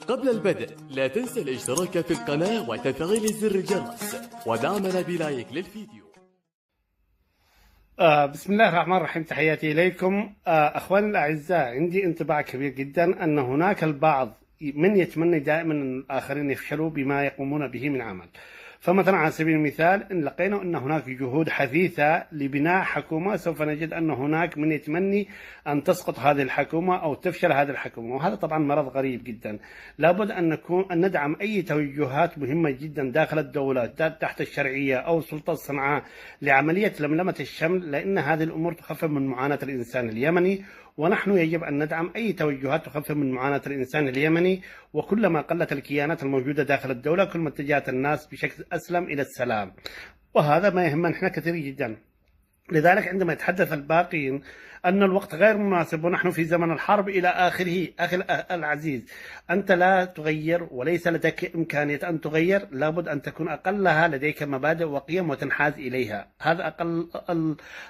وقبل البدء لا تنسى الاشتراك في القناة وتفعيل زر الجرس ودعمنا بلايك للفيديو. بسم الله الرحمن الرحيم. تحياتي إليكم أخواني الأعزاء. عندي انطباع كبير جدا أن هناك البعض من يتمنى دائما أن الآخرين يفشلوا بما يقومون به من عمل. فمثلا على سبيل المثال إن لقينا أن هناك جهود حثيثة لبناء حكومة، سوف نجد أن هناك من يتمني أن تسقط هذه الحكومة أو تفشل هذه الحكومة، وهذا طبعا مرض غريب جدا. لابد أن ندعم أي توجهات مهمة جدا داخل الدولة تحت الشرعية أو السلطة الصنعاء لعملية لملمة الشمل، لأن هذه الأمور تخفف من معاناة الإنسان اليمني، ونحن يجب أن ندعم أي توجهات تخفف من معاناة الإنسان اليمني. وكلما قلت الكيانات الموجودة داخل الدولة كلما اتجهت الناس بشكل أسلم إلى السلام، وهذا ما يهمنا نحن كثير جدا. لذلك عندما يتحدث الباقين أن الوقت غير مناسب ونحن في زمن الحرب إلى آخره، أخي العزيز أنت لا تغير وليس لديك إمكانية أن تغير، لابد أن تكون أقلها لديك مبادئ وقيم وتنحاز إليها، هذا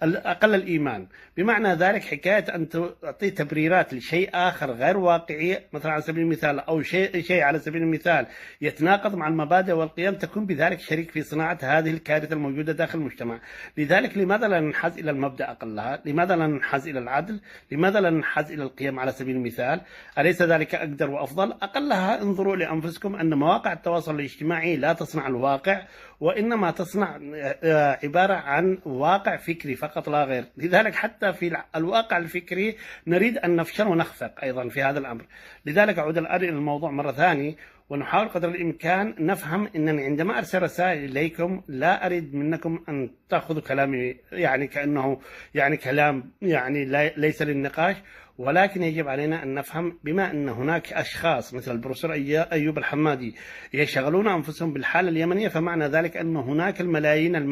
أقل الإيمان. بمعنى ذلك حكاية أن تعطي تبريرات لشيء آخر غير واقعي، مثلا على سبيل المثال، أو شيء على سبيل المثال يتناقض مع المبادئ والقيم، تكون بذلك شريك في صناعة هذه الكارثة الموجودة داخل المجتمع. لذلك لماذا لا ننحاز إلى المبدأ أقلها؟ لماذا لا ننحاز إلى العدل؟ لماذا لا ننحاز إلى القيم على سبيل المثال؟ أليس ذلك أقدر وأفضل؟ أقلها انظروا لأنفسكم أن مواقع التواصل الاجتماعي لا تصنع الواقع، وإنما تصنع عبارة عن واقع فكري فقط لا غير. لذلك حتى في الواقع الفكري نريد أن نفشل ونخفق أيضا في هذا الأمر. لذلك أعود الآن إلى الموضوع مرة ثانية، ونحاول قدر الإمكان نفهم أنني عندما أرسل رسائل إليكم لا أريد منكم أن تأخذوا كلامي يعني كأنه يعني كلام يعني ليس للنقاش، ولكن يجب علينا أن نفهم بما أن هناك أشخاص مثل البروفيسور أيوب الحمادي يشغلون أنفسهم بالحالة اليمنية، فمعنى ذلك أن هناك الملايين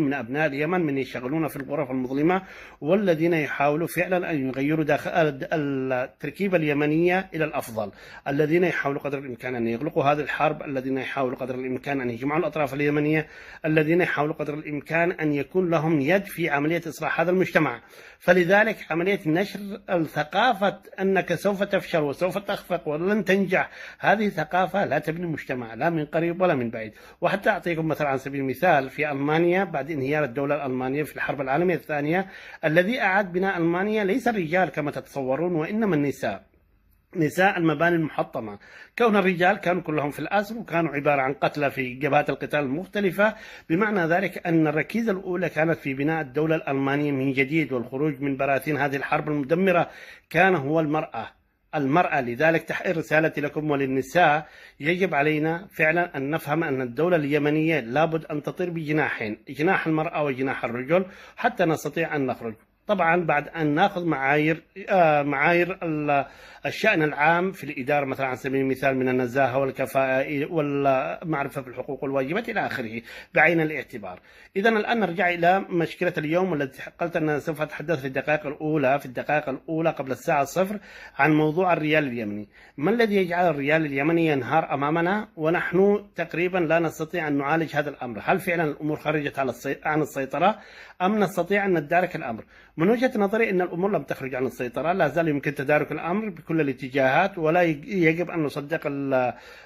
من أبناء اليمن من يشغلون في الغرف المظلمة، والذين يحاولوا فعلا أن يغيروا داخل التركيبة اليمنية إلى الأفضل، الذين يحاولوا قدر الإمكان أن يغلقوا هذه الحرب، الذين يحاولوا قدر الإمكان أن يجمعوا الأطراف اليمنية، الذين يحاولوا قدر الإمكان أن يكون لهم يد في عملية إصلاح هذا المجتمع. فلذلك عملية نشر ثقافة أنك سوف تفشل وسوف تخفق ولن تنجح، هذه ثقافة لا تبني مجتمع لا من قريب ولا من بعيد. وحتى أعطيكم مثلا على سبيل المثال في ألمانيا بعد انهيار الدولة الألمانية في الحرب العالمية الثانية، الذي أعاد بناء ألمانيا ليس الرجال كما تتصورون وإنما النساء، نساء المباني المحطمة. كون الرجال كانوا كلهم في الأسر وكانوا عبارة عن قتلى في جبهات القتال المختلفة، بمعنى ذلك أن الركيزة الأولى كانت في بناء الدولة الألمانية من جديد والخروج من براثين هذه الحرب المدمرة كان هو المرأة. لذلك تحقيق رسالتي لكم وللنساء، يجب علينا فعلا أن نفهم أن الدولة اليمنية لابد أن تطير بجناحين، جناح المرأة وجناح الرجل، حتى نستطيع أن نخرج. طبعا بعد أن نأخذ معايير الشأن العام في الإدارة، مثلا على سبيل المثال من النزاهة والكفاءة والمعرفة بالحقوق والواجبات إلى آخره بعين الاعتبار. إذا الآن نرجع إلى مشكلة اليوم والتي قلت أن سوف أتحدث في الدقائق الأولى قبل الساعة 0 عن موضوع الريال اليمني. ما الذي يجعل الريال اليمني ينهار أمامنا ونحن تقريبا لا نستطيع أن نعالج هذا الأمر؟ هل فعلا الأمور خرجت عن السيطرة أم نستطيع أن ندارك الأمر؟ من وجهة نظري أن الأمور لم تخرج عن السيطرة، لا زال يمكن تدارك الأمر بكل الاتجاهات، ولا يجب أن نصدق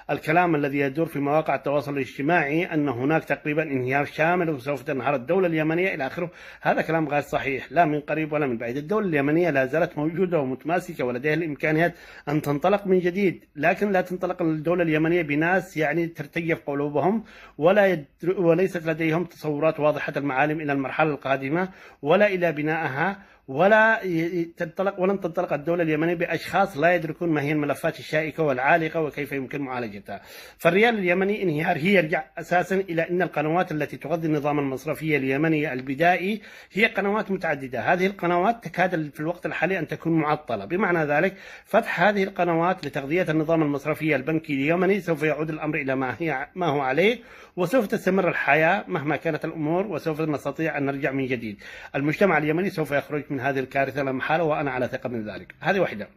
الكلام الذي يدور في مواقع التواصل الاجتماعي أن هناك تقريبا انهيار شامل وسوف تنهار الدولة اليمنية إلى آخره. هذا كلام غير صحيح لا من قريب ولا من بعيد. الدولة اليمنية لا زالت موجودة ومتماسكة ولديها الإمكانيات أن تنطلق من جديد، لكن لا تنطلق الدولة اليمنية بناس يعني ترتجف قلوبهم وليست لديهم تصورات واضحة المعالم إلى المرحلة القادمة ولا إلى بنائها، ولن تنطلق الدولة اليمنية بأشخاص لا يدركون ما هي الملفات الشائكة والعالقة وكيف يمكن معالجتها. فالريال اليمني انهيار هي يرجع أساسا إلى أن القنوات التي تغذي النظام المصرفي اليمني البدائي هي قنوات متعددة. هذه القنوات تكاد في الوقت الحالي أن تكون معطلة، بمعنى ذلك فتح هذه القنوات لتغذية النظام المصرفي البنكي اليمني سوف يعود الأمر إلى ما هو عليه، وسوف تستمر الحياة مهما كانت الأمور، وسوف نستطيع أن نرجع من جديد. المجتمع اليمني سوف يخرج من هذه الكارثة لا محالة، وأنا على ثقة من ذلك. هذه واحدة.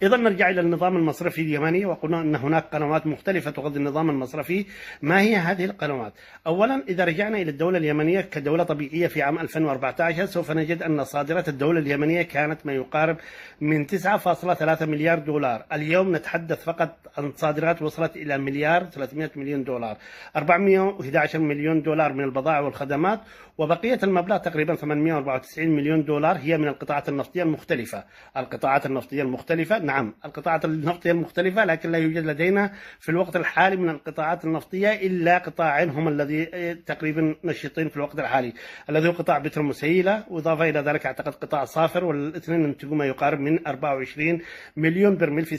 إذا نرجع إلى النظام المصرفي اليمني، وقلنا أن هناك قنوات مختلفة تغذي النظام المصرفي. ما هي هذه القنوات؟ أولا، إذا رجعنا إلى الدولة اليمنية كدولة طبيعية في عام 2014 سوف نجد أن صادرات الدولة اليمنية كانت ما يقارب من 9.3 مليار دولار. اليوم نتحدث فقط عن صادرات وصلت إلى مليار 300 مليون دولار، 411 مليون دولار من البضائع والخدمات، وبقية المبلغ تقريبا 894 مليون دولار هي من القطاعات النفطية المختلفة. القطاعات النفطية المختلفة، نعم القطاعات النفطية المختلفة، لكن لا يوجد لدينا في الوقت الحالي من القطاعات النفطية إلا قطاعين هم الذي تقريبا نشطين في الوقت الحالي، الذي هو قطاع بترول مسيلة، وإضافة إلى ذلك أعتقد قطاع صافر، والاثنين ينتجون ما يقارب من 24 مليون برميل في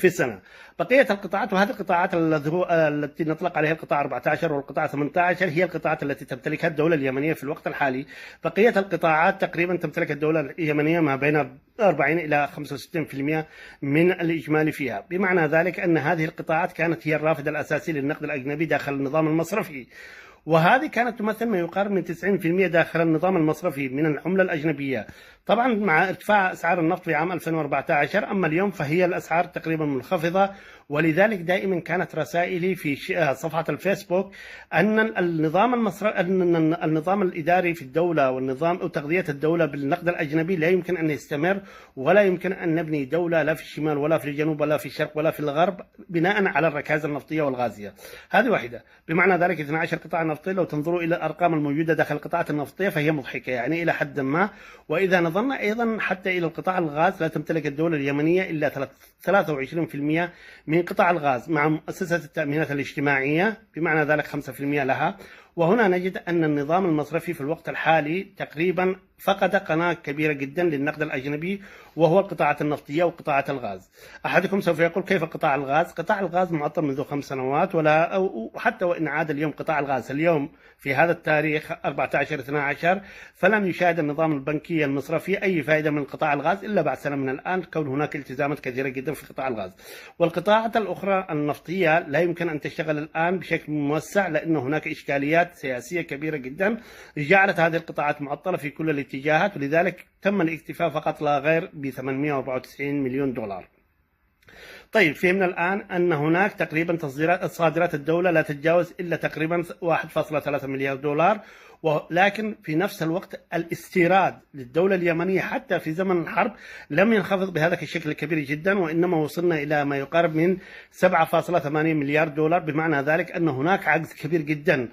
السنة. بقية القطاعات، وهذه القطاعات التي نطلق عليها القطاع 14 والقطاع 18 هي القطاعات التي تمتلكها الدولة اليمنية في الوقت الحالي. بقية القطاعات تقريبا تمتلك الدولة اليمنية ما بين 40 إلى 65% من الإجمالي فيها، بمعنى ذلك أن هذه القطاعات كانت هي الرافد الأساسي للنقد الأجنبي داخل النظام المصرفي، وهذه كانت تمثل ما يقارب من 90% داخل النظام المصرفي من العملة الأجنبية. طبعا مع ارتفاع أسعار النفط في عام 2014، أما اليوم فهي الأسعار تقريبا منخفضة، ولذلك دائما كانت رسائلي في صفحة الفيسبوك أن النظام الإداري في الدولة والنظام وتغذية الدولة بالنقد الأجنبي لا يمكن أن يستمر، ولا يمكن أن نبني دولة لا في الشمال ولا في الجنوب ولا في الشرق ولا في الغرب بناء على الركائز النفطية والغازية. هذه واحدة. بمعنى ذلك 12 قطاع نفطي، لو تنظروا إلى الأرقام الموجودة داخل القطاعات النفطية فهي مضحكة يعني إلى حد ما. وإذا نظرنا أيضا حتى إلى القطاع الغاز، لا تمتلك الدولة اليمنية إلا 23% من قطاع الغاز مع مؤسسة التأمينات الاجتماعية، بمعنى ذلك 5% لها. وهنا نجد أن النظام المصرفي في الوقت الحالي تقريبا فقد قناة كبيرة جدا للنقد الأجنبي، وهو القطاعات النفطية وقطاعات الغاز. أحدكم سوف يقول كيف قطاع الغاز؟ قطاع الغاز معطل منذ 5 سنوات، وحتى وإن عاد اليوم قطاع الغاز اليوم في هذا التاريخ 14/12 فلم يشاهد النظام البنكي المصرفي أي فائدة من قطاع الغاز إلا بعد سنة من الآن، كون هناك التزامات كثيرة جدا في قطاع الغاز. والقطاعات الأخرى النفطية لا يمكن أن تشتغل الآن بشكل موسع، لأن هناك إشكاليات سياسية كبيرة جدا جعلت هذه القطاعات معطلة في كل الاتجاهات، ولذلك تم الاكتفاء فقط لا غير ب 894 مليون دولار. طيب، فهمنا الآن أن هناك تقريبا صادرات الدولة لا تتجاوز إلا تقريبا 1.3 مليار دولار، ولكن في نفس الوقت الاستيراد للدولة اليمنية حتى في زمن الحرب لم ينخفض بهذا الشكل الكبير جدا، وإنما وصلنا إلى ما يقارب من 7.8 مليار دولار. بمعنى ذلك أن هناك عجز كبير جدا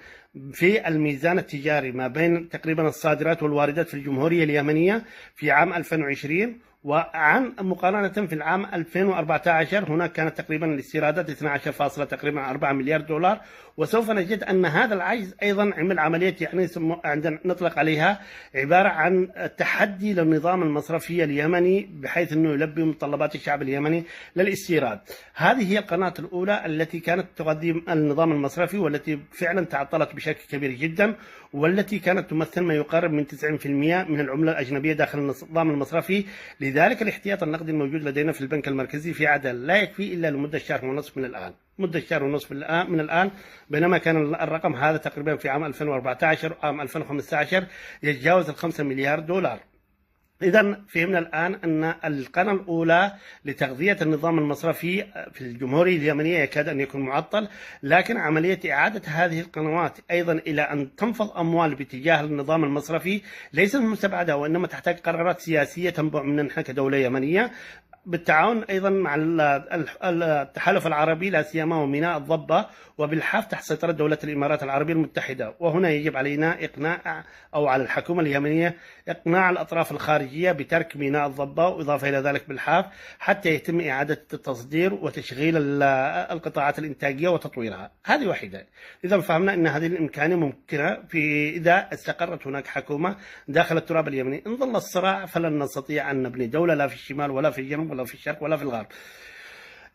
في الميزان التجاري ما بين تقريبا الصادرات والواردات في الجمهورية اليمنية في عام 2020 وعن مقارنة في العام 2014. هناك كانت تقريبا الاستيرادات 12.4 مليار دولار، وسوف نجد أن هذا العجز أيضا عمل عملية يعني عندنا نطلق عليها عبارة عن تحدي للنظام المصرفي اليمني، بحيث أنه يلبي متطلبات الشعب اليمني للاستيراد. هذه هي القناة الأولى التي كانت تقدم النظام المصرفي، والتي فعلا تعطلت بشكل كبير جدا، والتي كانت تمثل ما يقارب من 90% من العملة الأجنبية داخل النظام المصرفي. لذلك الاحتياط النقدي الموجود لدينا في البنك المركزي في عدن لا يكفي إلا لمدة شهر ونصف من الآن، بينما كان الرقم هذا تقريبا في عام 2014 وعام 2015 يتجاوز 5 مليار دولار. إذا فهمنا الآن أن القناة الأولى لتغذية النظام المصرفي في الجمهورية اليمنية يكاد أن يكون معطل، لكن عملية إعادة هذه القنوات أيضا إلى أن تنفض أموال باتجاه النظام المصرفي ليست مستبعدة، وإنما تحتاج قرارات سياسية تنبع مننا نحن كدولة يمنية، بالتعاون أيضا مع التحالف العربي لا سيما وميناء الضبة، وبالحاف تحت سيطرة دولة الإمارات العربية المتحدة. وهنا يجب علينا إقناع أو على الحكومة اليمنية إقناع الأطراف الخارجية بترك ميناء الضبة، وإضافة إلى ذلك بالحاف، حتى يتم إعادة التصدير وتشغيل القطاعات الإنتاجية وتطويرها. هذه واحدة. إذا فهمنا أن هذه الإمكانية ممكنة إذا استقرت هناك حكومة داخل التراب اليمني. إن ظل الصراع فلن نستطيع أن نبني دولة لا في الشمال ولا في الجنوب ولا في الشرق ولا في الغرب.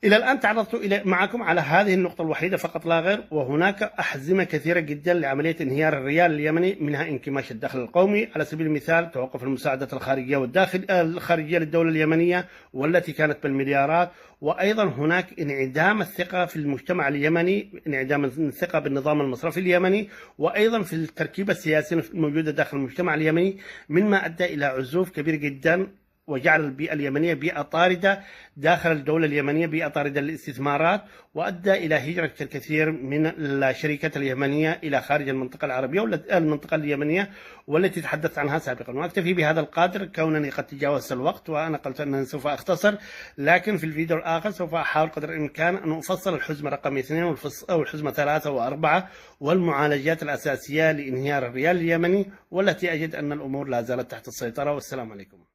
إلى الآن تعرضت معكم على هذه النقطة الوحيدة فقط لا غير، وهناك أحزمة كثيرة جدا لعملية انهيار الريال اليمني، منها انكماش الدخل القومي على سبيل المثال، توقف المساعدات الخارجية الخارجية للدولة اليمنية والتي كانت بالمليارات، وأيضا هناك انعدام الثقة في المجتمع اليمني، انعدام الثقة بالنظام المصرفي اليمني، وأيضا في التركيبة السياسية الموجودة داخل المجتمع اليمني، مما أدى إلى عزوف كبير جدا وجعل البيئة اليمنية بيئة طاردة داخل الدولة اليمنية، بيئة طاردة للاستثمارات، وأدى إلى هجرة الكثير من الشركات اليمنية إلى خارج المنطقة العربية المنطقة اليمنية والتي تحدثت عنها سابقا. وأكتفي بهذا القدر كونني قد تجاوزت الوقت، وأنا قلت أنني سوف أختصر، لكن في الفيديو الآخر سوف أحاول قدر الإمكان أن أفصل الحزمة رقم 2 والحزمة 3 و4 والمعالجات الأساسية لإنهيار الريال اليمني، والتي أجد أن الأمور لا زالت تحت السيطرة. والسلام عليكم.